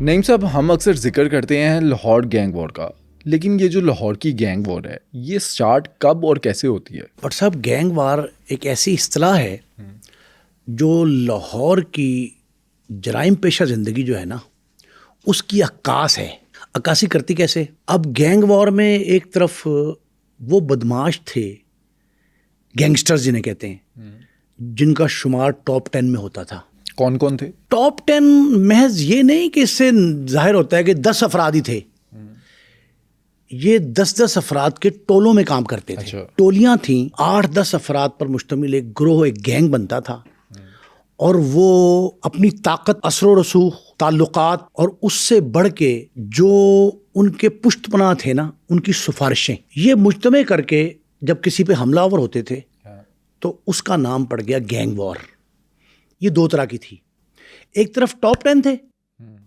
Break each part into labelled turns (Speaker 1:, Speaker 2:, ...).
Speaker 1: نعیم صاحب، ہم اکثر ذکر کرتے ہیں لاہور گینگ وار کا، لیکن یہ جو لاہور کی گینگ وار ہے یہ سٹارٹ کب اور کیسے ہوتی ہے؟
Speaker 2: بٹ صاحب گینگ وار ایک ایسی اصطلاح ہے جو لاہور کی جرائم پیشہ زندگی جو ہے نا اس کی عکاس ہے. عکاسی کرتی کیسے؟ اب گینگ وار میں ایک طرف وہ بدماش تھے، گینگسٹرز جنہیں کہتے ہیں، جن کا شمار ٹاپ 10 میں ہوتا تھا.
Speaker 1: کون کون تھے؟
Speaker 2: ٹاپ 10 محض یہ نہیں کہ اس سے ظاہر ہوتا ہے کہ 10 افراد ہی تھے، یہ 10 افراد کے ٹولوں میں کام کرتے تھے.
Speaker 1: اچھا.
Speaker 2: ٹولیاں تھیں، 8-10 افراد پر مشتمل ایک گروہ، ایک گینگ بنتا تھا، اور وہ اپنی طاقت، اثر و رسوخ، تعلقات اور اس سے بڑھ کے جو ان کے پشت پناہ تھے نا، ان کی سفارشیں، یہ مجتمع کر کے جب کسی پہ حملہ آور ہوتے تھے تو اس کا نام پڑ گیا گینگ وار. یہ دو طرح کی تھی، ایک طرف ٹاپ 10 تھے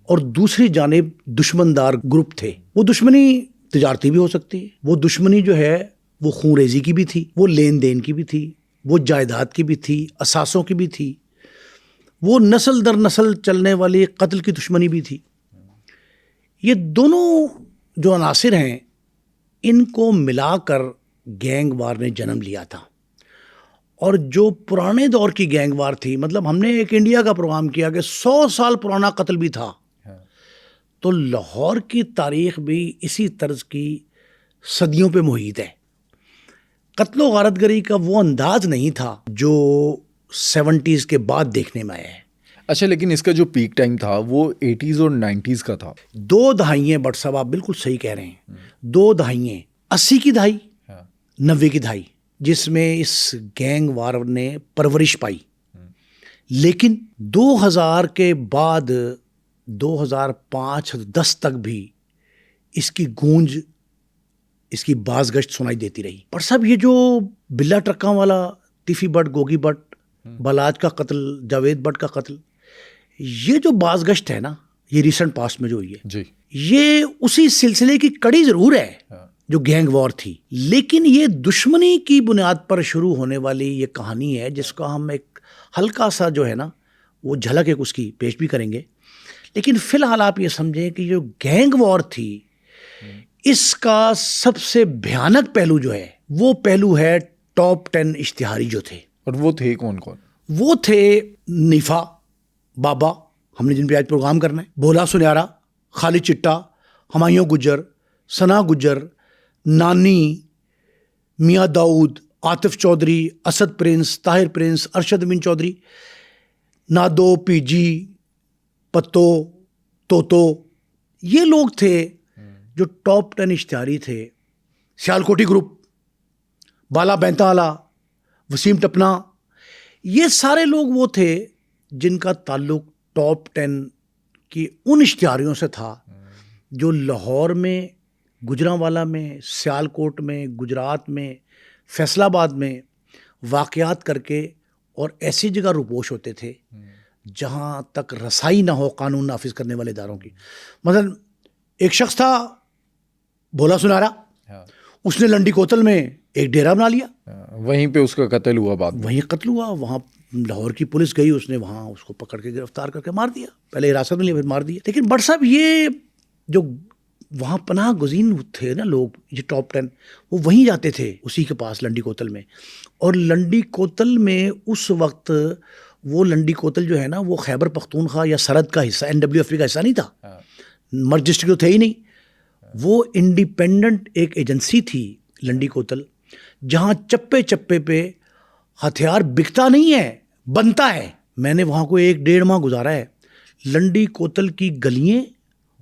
Speaker 2: اور دوسری جانب دشمن دار گروپ تھے. وہ دشمنی تجارتی بھی ہو سکتی ہے، وہ دشمنی جو ہے وہ خون ریزی کی بھی تھی، وہ لین دین کی بھی تھی، وہ جائیداد کی بھی تھی، اثاثوں کی بھی تھی، وہ نسل در نسل چلنے والی قتل کی دشمنی بھی تھی. یہ دونوں جو عناصر ہیں ان کو ملا کر گینگ وار نے جنم لیا تھا. اور جو پرانے دور کی گینگ وار تھی، مطلب ہم نے ایک انڈیا کا پروگرام کیا کہ 100 سال پرانا قتل بھی تھا، تو لاہور کی تاریخ بھی اسی طرز کی صدیوں پہ محیط ہے. قتل و غارت گری کا وہ انداز نہیں تھا جو 70s کے بعد دیکھنے میں آیا ہے.
Speaker 1: اچھا، لیکن اس کا جو پیک ٹائم تھا وہ 80s اور 90s کا تھا.
Speaker 2: 2 دہائیاں بٹ صاحب آپ بالکل صحیح کہہ رہے ہیں. 2 دہائیاں، 80 کی دہائی، 90 کی دہائی، جس میں اس گینگ وار نے پرورش پائی. لیکن 2000 کے بعد 2005-10 تک بھی اس کی گونج، اس کی بازگشت سنائی دیتی رہی. پر صاحب یہ جو بلا ٹرکاں والا تیفی بٹ، گوگی بٹ، بلاج کا قتل، جاوید بٹ کا قتل، یہ جو بازگشت ہے نا، یہ ریسنٹ پاسٹ میں جو ہوئی ہے، یہ اسی سلسلے کی کڑی ضرور ہے جو گینگ وار تھی. لیکن یہ دشمنی کی بنیاد پر شروع ہونے والی یہ کہانی ہے جس کا ہم ایک ہلکا سا جو ہے نا وہ جھلک ایک اس کی پیش بھی کریں گے. لیکن فی الحال آپ یہ سمجھیں کہ جو گینگ وار تھی اس کا سب سے بھیانک پہلو جو ہے وہ پہلو ہے ٹاپ 10 اشتہاری جو تھے.
Speaker 1: اور وہ تھے کون کون؟
Speaker 2: وہ تھے نیفا، بابا، ہم نے جن پہ آج پروگرام کرنا ہے، بھولا سنیارا، خالد چٹا، ہمایوں گجر، ثنا گجر، نانی، میاں داؤد، عاطف چودھری، اسد پرنس، طاہر پرنس، ارشد امین چودھری، نادو، پی جی، پتو، توتو. یہ لوگ تھے جو ٹاپ 10 اشتہاری تھے. سیالکوٹی گروپ، بالا بینتالا، وسیم ٹپنا، یہ سارے لوگ وہ تھے جن کا تعلق ٹاپ 10 کی ان اشتہاریوں سے تھا جو لاہور میں، گجرانوالا میں، سیالکوٹ میں، گجرات میں، فیصل آباد میں واقعات کر کے اور ایسی جگہ روپوش ہوتے تھے جہاں تک رسائی نہ ہو قانون نافذ کرنے والے اداروں کی. مثلا ایک شخص تھا بھولا سنارا، اس نے لنڈی کوتل میں ایک ڈیرا بنا لیا،
Speaker 1: وہیں پہ اس کا قتل ہوا. بعد
Speaker 2: وہیں قتل ہوا. وہاں لاہور کی پولیس گئی، اس نے وہاں اس کو پکڑ کے گرفتار کر کے مار دیا. پہلے حراست میں لیا پھر مار دیا. لیکن بٹ صاحب یہ جو وہاں پناہ گزین تھے نا لوگ، یہ ٹاپ 10، وہ وہیں جاتے تھے اسی کے پاس لنڈی کوتل میں. اور لنڈی کوتل میں اس وقت وہ لنڈی کوتل جو ہے نا وہ خیبر پختونخوا یا سرحد کا حصہ، NWFP کا حصہ نہیں تھا، مرج ڈسٹرکٹ تو تھے ہی نہیں. وہ انڈیپینڈنٹ ایک ایجنسی تھی لنڈی کوتل، جہاں چپے چپے پہ ہتھیار بکتا نہیں ہے، بنتا ہے. میں نے وہاں کو 1-1.5 ماہ گزارا ہے. لنڈی کوتل کی گلیاں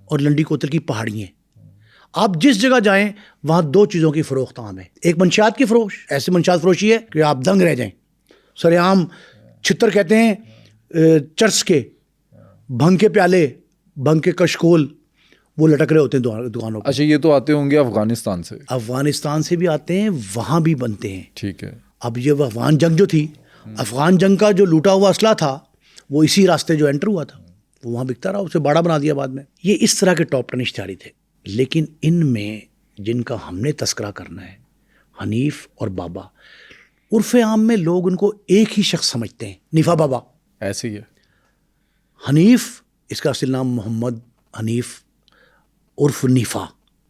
Speaker 2: اور لنڈی کوتل کی پہاڑیاں، آپ جس جگہ جائیں وہاں 2 چیزوں کی فروخت عام ہے. ایک منشیات کی فروش، ایسی منشیات فروشی ہے کہ آپ دنگ رہ جائیں. سر عام چھتر کہتے ہیں چرس کے، بھنگ کے پیالے، بھنگ کے کشکول، وہ لٹک رہے ہوتے ہیں دکانوں پہ.
Speaker 1: اچھا، یہ تو آتے ہوں گے افغانستان سے؟
Speaker 2: افغانستان سے بھی آتے ہیں، وہاں بھی بنتے ہیں.
Speaker 1: ٹھیک ہے.
Speaker 2: اب یہ افغان جنگ جو تھی، افغان جنگ کا جو لوٹا ہوا اسلحہ تھا وہ اسی راستے جو انٹر ہوا تھا وہ وہاں بکتا رہا، اسے باڑا بنا دیا بعد میں. یہ اس طرح کے ٹاپ 10 اشتہاری تھے. لیکن ان میں جن کا ہم نے تذکرہ کرنا ہے، حنیف اور بابا، عرف عام میں لوگ ان کو ایک ہی شخص سمجھتے ہیں، نیفا بابا.
Speaker 1: ایسے ہی ہے.
Speaker 2: حنیف، اس کا اصل نام محمد حنیف عرف نیفا،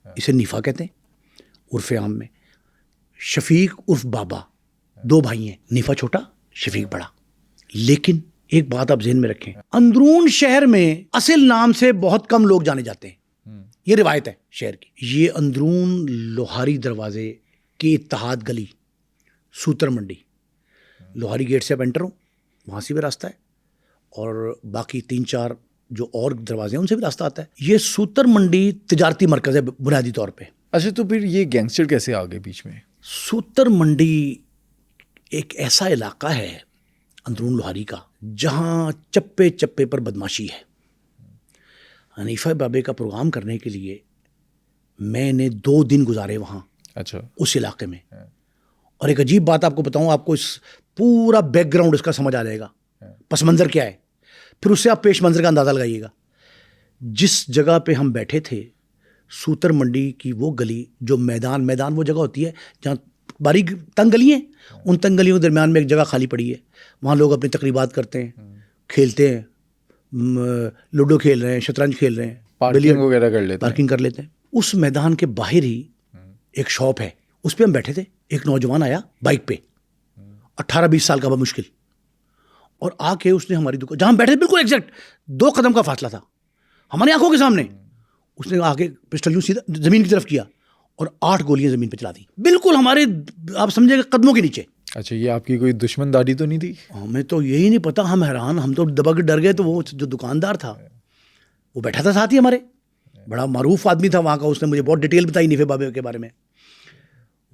Speaker 2: اسے نیفا کہتے ہیں عرف عام میں، شفیق عرف بابا، 2 بھائی ہیں، نیفا چھوٹا شفیق بڑا. لیکن ایک بات آپ ذہن میں رکھیں، اندرون شہر میں اصل نام سے بہت کم لوگ جانے جاتے ہیں، یہ روایت ہے شہر کی. یہ اندرون لوہاری دروازے کی اتحاد گلی، سوتر منڈی، لوہاری گیٹ سے آپ انٹر ہو، وہاں سے بھی راستہ ہے، اور باقی 3-4 جو اور دروازے ہیں ان سے بھی راستہ آتا ہے. یہ سوتر منڈی تجارتی مرکز ہے بنیادی طور پہ.
Speaker 1: اچھا تو پھر یہ گینگسٹر کیسے آ گئے بیچ میں؟
Speaker 2: سوتر منڈی ایک ایسا علاقہ ہے اندرون لوہاری کا جہاں چپے چپے پر بدماشی ہے. حنیفہ بابے کا پروگرام کرنے کے لیے میں نے 2 دن گزارے وہاں،
Speaker 1: اچھا
Speaker 2: اس علاقے میں. اور ایک عجیب بات آپ کو بتاؤں، آپ کو اس پورا بیک گراؤنڈ اس کا سمجھ آ جائے گا، پس منظر کیا ہے، پھر اس سے آپ پیش منظر کا اندازہ لگائیے گا. جس جگہ پہ ہم بیٹھے تھے سوتر منڈی کی وہ گلی جو میدان وہ جگہ ہوتی ہے جہاں باریک تنگ گلی ہیں، ان تنگ گلیوں کے درمیان میں ایک جگہ خالی پڑی ہے، وہاں لوگ اپنی تقریبات کرتے ہیں، کھیلتے ہیں، لوڈو کھیل رہے ہیں، شطرنج کھیل رہے ہیں،
Speaker 1: پارکنگ وغیرہ کر لیتے ہیں.
Speaker 2: پارکنگ کر لیتے ہیں. اس میدان کے باہر ہی ایک شاپ ہے، اس پہ ہم بیٹھے تھے. ایک نوجوان آیا بائک پہ، 18-20 سال کا بمشکل، اور آ کے اس نے ہماری دکان جہاں ہم بیٹھے تھے بالکل ایگزیکٹ 2 قدم کا فاصلہ تھا ہماری آنکھوں کے سامنے، اس نے آ کے پسٹل یوں سیدھا زمین کی طرف کیا اور 8 گولیاں زمین پہ چلا دی، بالکل ہمارے آپ سمجھے قدموں کے نیچے.
Speaker 1: اچھا یہ آپ کی کوئی دشمن داری تو نہیں تھی؟
Speaker 2: ہمیں تو یہی نہیں پتا، ہم حیران، ہم تو دبا کے ڈر گئے. تو وہ جو دکاندار تھا وہ بیٹھا تھا ساتھ ہی ہمارے، بڑا معروف آدمی تھا وہاں کا، اس نے مجھے بہت ڈیٹیل بتائی نیفے بابے کے بارے میں.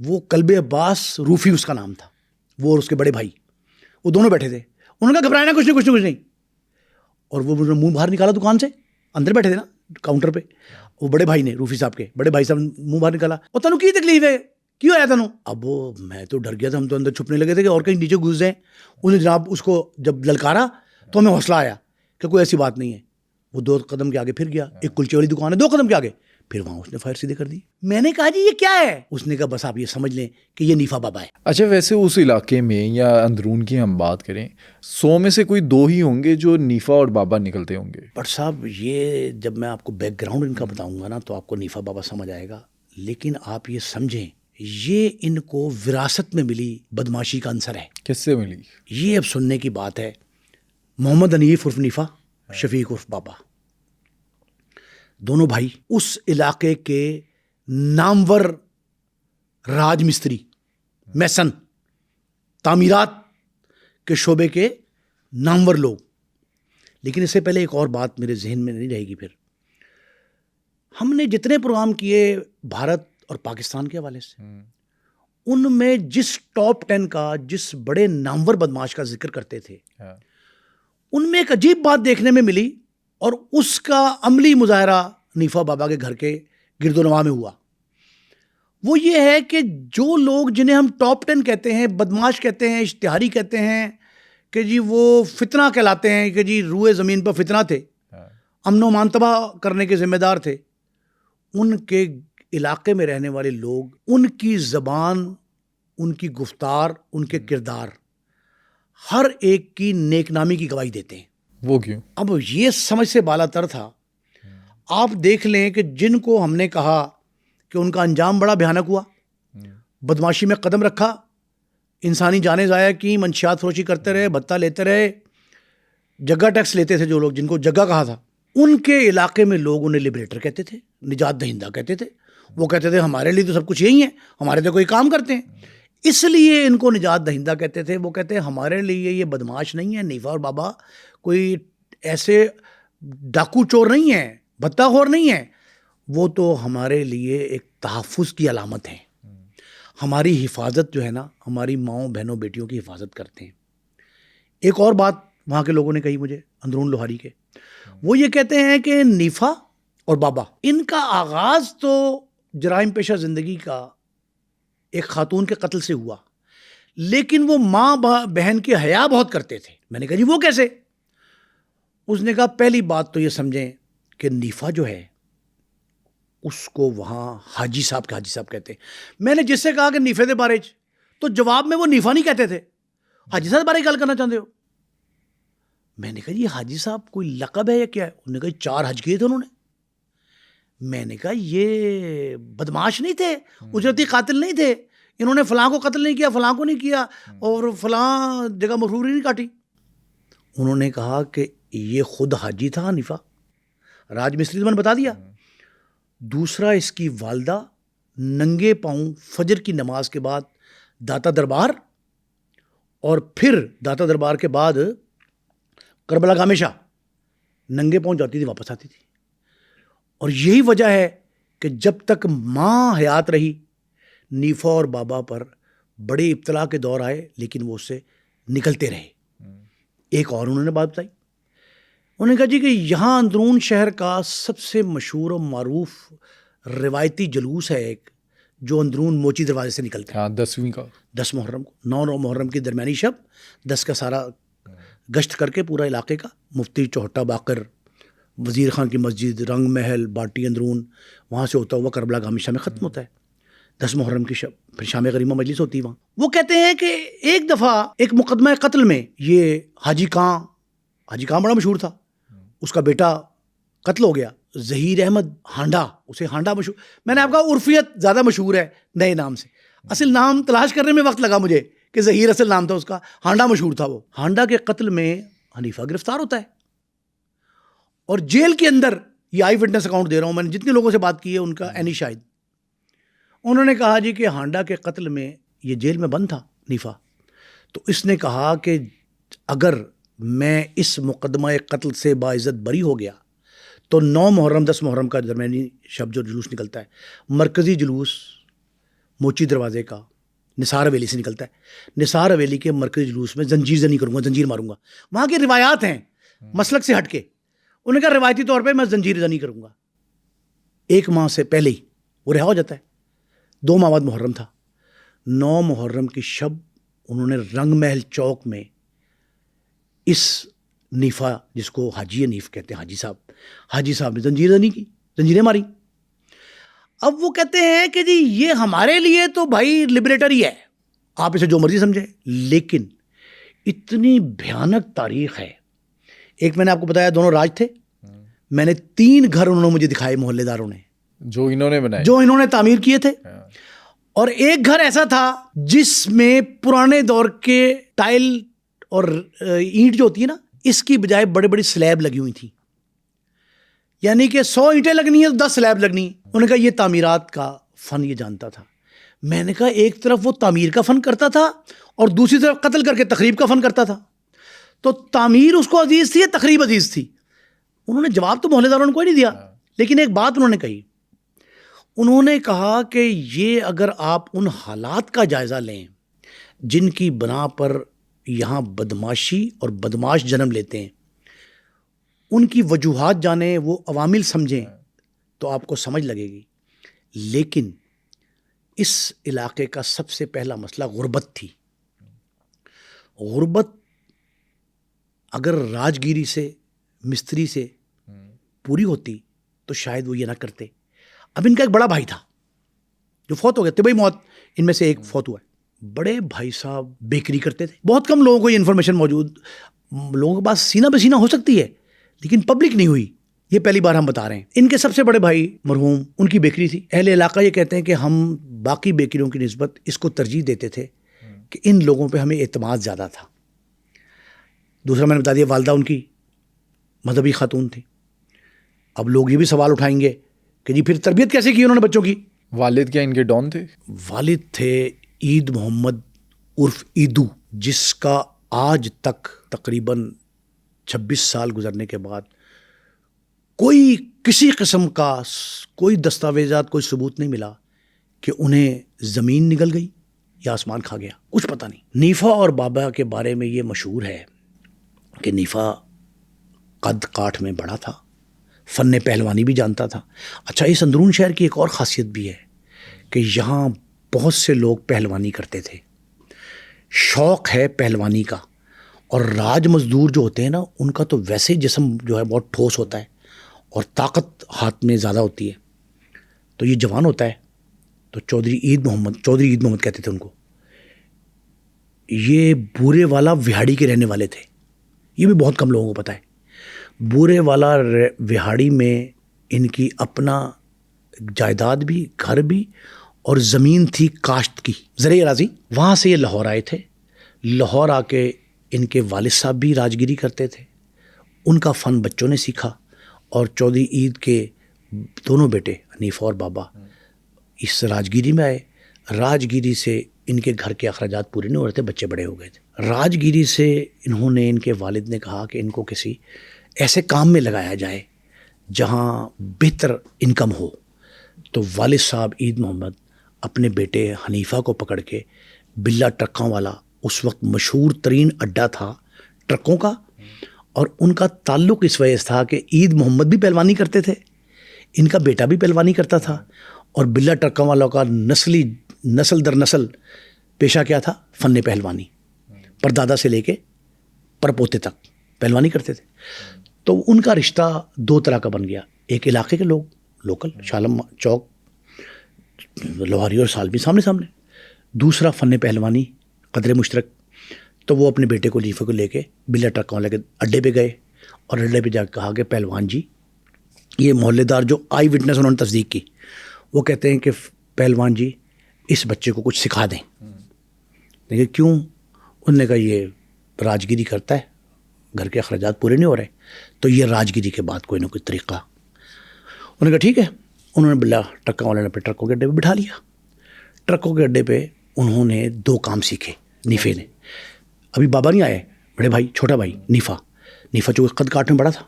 Speaker 2: وہ کلب عباس روفی اس کا نام تھا، وہ اور اس کے بڑے بھائی، وہ دونوں بیٹھے تھے. انہوں نے کہا گھبرانا کچھ نہیں. اور وہ منہ باہر نکالا دکان سے، اندر بیٹھے تھے نا کاؤنٹر پہ، وہ بڑے بھائی نے، روفی صاحب کے بڑے بھائی صاحب منہ باہر نکالا، اور تنو کی تکلیف ہے، کیوں آیا تنو؟ اب وہ میں تو ڈر گیا تھا، ہم تو اندر چھپنے لگے تھے کہ اور کہیں نیچے گھس جائیں. انہوں نے جناب اس کو جب للکارا تو ہمیں حوصلہ آیا کہ کوئی ایسی بات نہیں ہے. وہ 2 قدم کے آگے پھر گیا، ایک کلچے والی دکان ہے 2 قدم کے آگے، پھر وہاں اس نے فائر سیدھے کر دی. میں نے کہا جی یہ کیا ہے؟ اس نے کہا بس آپ یہ سمجھ لیں کہ یہ نیفا بابا ہے.
Speaker 1: اچھا ویسے اس علاقے میں یا اندرون کی ہم بات کریں، 100 میں سے کوئی 2 ہی ہوں گے جو نیفا اور بابا نکلتے ہوں گے.
Speaker 2: بٹ صاحب یہ جب میں آپ کو بیک گراؤنڈ ان کا بتاؤں گا نا تو آپ کو نیفا بابا سمجھ آئے گا. لیکن آپ یہ سمجھیں یہ ان کو وراثت میں ملی بدماشی کا عنصر ہے.
Speaker 1: کس سے ملی؟
Speaker 2: یہ اب سننے کی بات ہے. محمد حنیف عرف نیفا، شفیق عرف بابا، دونوں بھائی اس علاقے کے نامور راج مستری، میسن، تعمیرات کے شعبے کے نامور لوگ. لیکن اس سے پہلے ایک اور بات میرے ذہن میں نہیں رہے گی. پھر ہم نے جتنے پروگرام کیے بھارت اور پاکستان کے حوالے سے، ان میں جس ٹاپ 10 کا، جس بڑے نامور بدماش کا ذکر کرتے تھے، ان میں ایک عجیب بات دیکھنے میں ملی، اور اس کا عملی مظاہرہ نیفا بابا کے گھر کے گرد و نواح میں ہوا. وہ یہ ہے کہ جو لوگ جنہیں ہم ٹاپ 10 کہتے ہیں، بدماش کہتے ہیں، اشتہاری کہتے ہیں کہ جی وہ فتنہ کہلاتے ہیں، کہ جی روئے زمین پر فتنہ تھے، امن و امان تباہ کرنے کے ذمہ دار تھے، ان کے علاقے میں رہنے والے لوگ، ان کی زبان، ان کی گفتار، ان کے کردار ہر ایک کی نیک نامی کی گواہی دیتے ہیں.
Speaker 1: وہ کیوں؟
Speaker 2: اب یہ سمجھ سے بالا تر تھا. آپ دیکھ لیں کہ جن کو ہم نے کہا کہ ان کا انجام بڑا بھیانک ہوا، بدماشی میں قدم رکھا، انسانی جانیں ضائع کی، منشیات فروشی کرتے رہے، بھتہ لیتے رہے، جگہ ٹیکس لیتے تھے، جو لوگ جن کو جگہ کہا تھا، ان کے علاقے میں لوگ انہیں لبریٹر کہتے تھے، نجات دہندہ کہتے تھے. وہ کہتے تھے ہمارے لیے تو سب کچھ یہی ہے، ہمارے تو کوئی کام کرتے ہیں، اس لیے ان کو نجات دہندہ کہتے تھے. وہ کہتے ہیں ہمارے لیے یہ بدماش نہیں ہے، نیفا اور بابا کوئی ایسے ڈاکو چور نہیں ہیں، بھتہ خور نہیں ہیں، وہ تو ہمارے لیے ایک تحفظ کی علامت ہیں، ہماری حفاظت جو ہے نا، ہماری ماؤں بہنوں بیٹیوں کی حفاظت کرتے ہیں. ایک اور بات وہاں کے لوگوں نے کہی مجھے، اندرون لوہاری کے، وہ یہ کہتے ہیں کہ نیفا اور بابا، ان کا آغاز تو جرائم پیشہ زندگی کا ایک خاتون کے قتل سے ہوا، لیکن وہ ماں بہن کی حیا بہت کرتے تھے. میں نے کہا جی وہ کیسے؟ اس نے کہا پہلی بات تو یہ سمجھیں کہ نیفا جو ہے اس کو وہاں حاجی صاحب کہتے ہیں. میں نے جس سے کہا کہ نیفے دے بارے تو جواب میں وہ نیفا نہیں کہتے تھے، حاجی صاحب بارے گل کرنا چاہتے ہو. میں نے کہا یہ حاجی صاحب کوئی لقب ہے یا کیا ہے؟ انہوں نے کہا 4 حج کیے تھے انہوں نے. میں نے کہا یہ بدماش نہیں تھے, اجرتی قاتل نہیں تھے, انہوں نے فلاں کو قتل نہیں کیا, فلاں کو نہیں کیا, اور فلاں جگہ مفروری نہیں کاٹی. انہوں نے کہا کہ یہ خود حاجی تھا حنیفہ, راج مستری, میں نے بتا دیا. دوسرا, اس کی والدہ ننگے پاؤں فجر کی نماز کے بعد داتا دربار, اور پھر داتا دربار کے بعد کربلا گامے شاہ ننگے پاؤں جاتی تھی, واپس آتی تھی. اور یہی وجہ ہے کہ جب تک ماں حیات رہی نیفا اور بابا پر بڑے ابتلا کے دور آئے, لیکن وہ اس سے نکلتے رہے. ایک اور انہوں نے بات بتائی, انہوں نے کہا جی کہ یہاں اندرون شہر کا سب سے مشہور و معروف روایتی جلوس ہے ایک, جو اندرون موچی دروازے سے نکلتا ہے.
Speaker 1: ہاں, 10ویں کا,
Speaker 2: 10 محرم کو, 9 محرم کی درمیانی شب 10 کا سارا گشت کر کے پورا علاقے کا, مفتی چوہٹا باقر, وزیر خان کی مسجد, رنگ محل, باٹی اندرون, وہاں سے ہوتا ہوا کربلا گامی شاہ میں ختم ہوتا ہے 10 محرم کی شب. پھر شام غریمہ مجلس ہوتی ہے وہاں. وہ کہتے ہیں کہ ایک دفعہ ایک مقدمہ قتل میں یہ حاجی کاں بڑا مشہور تھا, اس کا بیٹا قتل ہو گیا. ظہیر احمد ہانڈا, اسے ہانڈا مشہور, میں نے آپ کہا عرفیت زیادہ مشہور ہے نئے نام سے, اصل نام تلاش کرنے میں وقت لگا مجھے کہ ظہیر اصل نام تھا اس کا, ہانڈا مشہور تھا. وہ ہانڈا کے قتل میں حنیفہ گرفتار ہوتا ہے, اور جیل کے اندر, یہ آئی وٹنس اکاؤنٹ دے رہا ہوں میں نے, جتنے لوگوں سے بات کی ہے ان کا عینی شاہد, انہوں نے کہا جی کہ ہانڈا کے قتل میں یہ جیل میں بند تھا حنیفہ, تو اس نے کہا کہ اگر میں اس مقدمہ قتل سے باعزت بری ہو گیا تو 9 محرم 10 محرم کا درمیانی شب جو جلوس نکلتا ہے, مرکزی جلوس موچی دروازے کا نثار حویلی سے نکلتا ہے. نثار حویلی کے مرکزی جلوس میں زنجیر زنی کروں گا, زنجیر ماروں گا. وہاں کی روایات ہیں مسلک سے ہٹ کے, انہوں نے کہا روایتی طور پہ میں زنجیر زنی کروں گا. 1 ماہ سے پہلے ہی وہ رہا ہو جاتا ہے. 2 ماہ بعد محرم تھا. 9 محرم کی شب انہوں نے رنگ محل چوک میں اس نیفا, جس کو حاجی نیف کہتے ہیں, حاجی صاحب نے زنجیر زنی کی, زنجیریں ماری. اب وہ کہتے ہیں کہ جی یہ ہمارے لیے تو بھائی لبریٹر ہی ہے, آپ اسے جو مرضی سمجھیں, لیکن اتنی بھیانک تاریخ ہے. ایک میں نے آپ کو بتایا دونوں راج تھے, میں نے 3 گھر انہوں نے مجھے دکھائے محلے داروں نے,
Speaker 1: جو انہوں نے بنائے,
Speaker 2: جو انہوں نے تعمیر کیے تھے. اور ایک گھر ایسا تھا جس میں پرانے دور کے ٹائل اور اینٹ جو ہوتی ہے نا, اس کی بجائے بڑے بڑی سلیب لگی ہوئی تھیں, یعنی کہ 100 اینٹیں لگنی ہیں تو 10 سلیب لگنی. انہوں نے کہا یہ تعمیرات کا فن یہ جانتا تھا. میں نے کہا ایک طرف وہ تعمیر کا فن کرتا تھا اور دوسری طرف قتل کر کے تخریب کا فن کرتا تھا, تو تعمیر اس کو عزیز تھی یا تخریب عزیز تھی؟ انہوں نے جواب تو محلے داروں نے کوئی نہیں دیا, لیکن ایک بات انہوں نے کہی. انہوں نے کہا کہ یہ اگر آپ ان حالات کا جائزہ لیں جن کی بنا پر یہاں بدماشی اور بدماش جنم لیتے ہیں, ان کی وجوہات جانیں, وہ عوامل سمجھیں, تو آپ کو سمجھ لگے گی. لیکن اس علاقے کا سب سے پہلا مسئلہ غربت تھی. غربت اگر راجگیری سے, مستری سے پوری ہوتی تو شاید وہ یہ نہ کرتے. اب ان کا ایک بڑا بھائی تھا جو فوت ہو گیا, طبعی موت ان میں سے ایک فوت ہوا ہے. بڑے بھائی صاحب بیکری کرتے تھے. بہت کم لوگوں کو یہ انفارمیشن موجود, لوگوں کے پاس سینہ بسینہ ہو سکتی ہے لیکن پبلک نہیں ہوئی, یہ پہلی بار ہم بتا رہے ہیں. ان کے سب سے بڑے بھائی مرحوم, ان کی بیکری تھی. اہل علاقہ یہ کہتے ہیں کہ ہم باقی بیکریوں کی نسبت اس کو ترجیح دیتے تھے کہ ان لوگوں پہ ہمیں اعتماد زیادہ تھا. دوسرا میں نے بتا دیا والدہ ان کی مذہبی خاتون تھی. اب لوگ یہ بھی سوال اٹھائیں گے کہ جی پھر تربیت کیسے کی انہوں نے بچوں کی؟
Speaker 1: والد کیا ان کے ڈان تھے؟
Speaker 2: والد تھے عید محمد عرف عیدو, جس کا آج تک تقریباً 26 سال گزرنے کے بعد کوئی کسی قسم کا کوئی دستاویزات, کوئی ثبوت نہیں ملا کہ انہیں زمین نگل گئی یا آسمان کھا گیا, کچھ پتہ نہیں. نیفا اور بابا کے بارے میں یہ مشہور ہے کہ نیفا قد کاٹھ میں بڑا تھا, فن پہلوانی بھی جانتا تھا. اچھا, اس اندرون شہر کی ایک اور خاصیت بھی ہے کہ یہاں بہت سے لوگ پہلوانی کرتے تھے, شوق ہے پہلوانی کا. اور راج مزدور جو ہوتے ہیں نا, ان کا تو ویسے جسم جو ہے بہت ٹھوس ہوتا ہے اور طاقت ہاتھ میں زیادہ ہوتی ہے. تو یہ جوان ہوتا ہے تو چودھری عید محمد کہتے تھے ان کو. یہ بورے والا وہاڑی کے رہنے والے تھے, یہ بھی بہت کم لوگوں کو پتہ ہے. بورے والا وہاڑی میں ان کی اپنا جائیداد بھی, گھر بھی, اور زمین تھی کاشت کی, زرعی اراضی. وہاں سے یہ لاہور آئے تھے. لاہور آ کے ان کے والد صاحب بھی راجگیری کرتے تھے. ان کا فن بچوں نے سیکھا, اور 14 عید کے دونوں بیٹے حنیفہ اور بابا اس راجگیری میں آئے. راجگیری سے ان کے گھر کے اخراجات پورے نہیں ہو رہے تھے, بچے بڑے ہو گئے تھے. راجگیری سے انہوں نے, ان کے والد نے کہا کہ ان کو کسی ایسے کام میں لگایا جائے جہاں بہتر انکم ہو. تو والد صاحب عید محمد اپنے بیٹے حنیفہ کو پکڑ کے بلا ٹرکوں والا, اس وقت مشہور ترین اڈا تھا ٹرکوں کا, اور ان کا تعلق اس وجہ سے تھا کہ عید محمد بھی پہلوانی کرتے تھے, ان کا بیٹا بھی پہلوانی کرتا تھا, اور بلا ٹرکوں والوں کا نسل در نسل پیشہ کیا تھا؟ فن پہلوانی. پردادا سے لے کے پرپوتے تک پہلوانی کرتے تھے. تو ان کا رشتہ 2 طرح کا بن گیا. ایک علاقے کے لوگ, لوکل, شالم چوک, لوہاری اور سالمی سامنے. دوسرا فن پہلوانی, قدر مشترک. تو وہ اپنے بیٹے کو حنیفہ کو لے کے بلا ٹرکوں والے کے اڈے پہ گئے, اور اڈے پہ جا کے کہا کہ پہلوان جی, یہ محلے دار جو آئی وٹنس انہوں نے تصدیق کی, وہ کہتے ہیں کہ پہلوان جی اس بچے کو کچھ سکھا دیں. دیکھیں کیوں؟ انہوں نے کہا یہ راجگیری کرتا ہے, گھر کے اخراجات پورے نہیں ہو رہے, تو یہ راجگیری کے بعد کوئی نہ کوئی طریقہ. انہوں نے کہا ٹھیک ہے. انہوں نے بلا ٹرکوں والے نے اپنے ٹرکوں کے اڈے پہ بٹھا لیا. ٹرکوں کے اڈے پہ انہوں نے 2 کام سیکھے نیفے نے. ابھی بابا نہیں آئے, بڑے بھائی, چھوٹا بھائی نیفا چونکہ قد کاٹ میں بڑا تھا,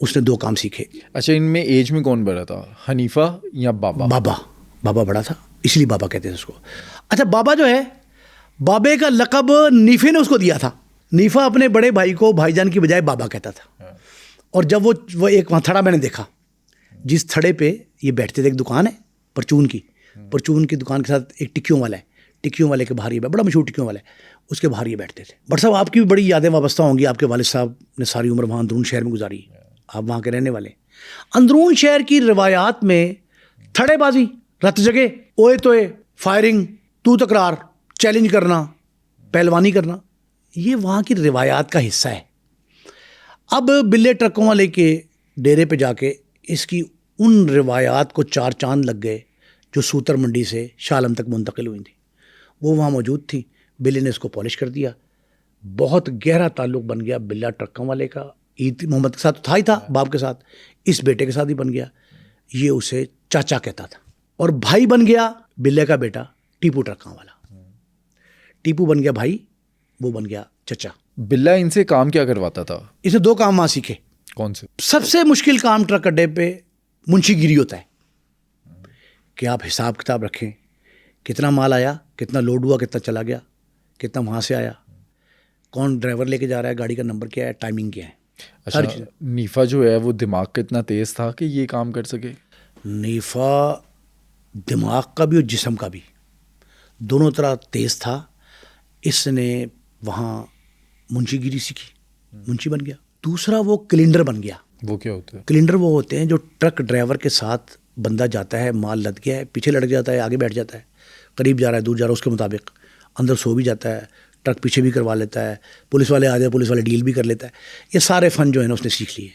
Speaker 2: اس نے 2 کام سیکھے.
Speaker 1: اچھا, ان میں ایج میں کون بڑا تھا, حنیفہ یا بابا؟
Speaker 2: بابا بڑا تھا, اس لیے بابا کہتے تھے اس کو. اچھا, بابا جو ہے, بابے کا لقب نیفے نے اس کو دیا تھا. نیفا اپنے بڑے بھائی کو بھائی جان کی بجائے بابا کہتا تھا. اور جب وہ ایک وہاں تھڑا میں نے دیکھا, جس تھڑے پہ یہ بیٹھتے تھے, ایک دکان ہے پرچون کی دکان کے ساتھ ایک ٹکیوں والا ہے, ٹکیوں والے کے باہر یہ بڑا مشہور ٹکیوں والا ہے, اس کے باہر یہ بیٹھتے تھے. بٹ صاحب آپ کی بھی بڑی یادیں وابستہ ہوں گی, آپ کے والد صاحب نے ساری عمر وہاں اندرون شہر میں گزاری, آپ وہاں کے رہنے والے. اندرون شہر کی روایات میں تھڑے بازی, رت جگہ, اوئے توئے, فائرنگ, تو تکرار, چیلنج کرنا, پہلوانی کرنا, یہ وہاں کی روایات کا حصہ ہے. اب بلے ٹرکوں والے کے ڈیرے پہ جا کے اس کی ان روایات کو 4 چاند لگ گئے جو سوتر منڈی سے شالم تک منتقل ہوئی تھیں. وہ وہاں موجود تھیں. بلے نے اس کو پالش کر دیا. بہت گہرا تعلق بن گیا بلا ٹرکوں والے کا. عید محمد کے ساتھ تھا ہی تھا, باپ کے ساتھ, اس بیٹے کے ساتھ ہی بن گیا. یہ اسے چاچا کہتا تھا. اور بھائی بن گیا بلے کا بیٹا ٹیپو ٹرکاں والا. ٹیپو بن گیا بھائی, وہ بن گیا چچا.
Speaker 1: بلا ان سے کام کیا کرواتا تھا؟
Speaker 2: اسے 2 کام وہاں سیکھے.
Speaker 1: کون سے؟
Speaker 2: سب سے مشکل کام ٹرک اڈے پہ منشی گیری ہوتا ہے, کہ آپ حساب کتاب رکھیں, کتنا مال آیا, کتنا لوڈ ہوا, کتنا چلا گیا, کتنا وہاں سے آیا, کون ڈرائیور لے کے جا رہا ہے, گاڑی کا نمبر کیا ہے, ٹائمنگ کیا ہے.
Speaker 1: اچھا, نیفا جو ہے وہ دماغ کتنا تیز تھا کہ یہ کام کر سکے؟
Speaker 2: نیفا دماغ کا بھی اور جسم کا بھی دونوں طرح تیز تھا. اس نے وہاں منشی گیری سیکھی, منشی بن گیا. دوسرا وہ کلینڈر بن گیا.
Speaker 1: وہ کیا ہوتا ہے؟
Speaker 2: کلینڈر وہ ہوتے ہیں جو ٹرک ڈرائیور کے ساتھ بندہ جاتا ہے, مال لد گیا ہے, پیچھے لڑک جاتا ہے, آگے بیٹھ جاتا ہے, قریب جا رہا ہے, دور جا رہا ہے, اس کے مطابق اندر سو بھی جاتا ہے, ٹرک پیچھے بھی کروا لیتا ہے, پولیس والے آ جائے, پولیس والے ڈیل بھی کر لیتا ہے. یہ سارے فن جو ہے نا اس نے سیکھ لیے.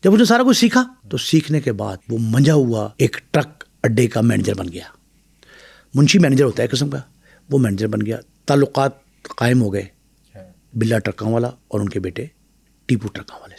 Speaker 2: جب اس نے سارا کچھ سیکھا تو سیکھنے کے بعد وہ منجا ہوا ایک ٹرک اڈے کا مینیجر بن گیا. منشی مینیجر ہوتا ہے قسم کا, وہ مینیجر بن گیا. تعلقات قائم ہو گئے بلا ٹرکاں والا اور ان کے بیٹے ٹیپو ٹرکاں والے سے.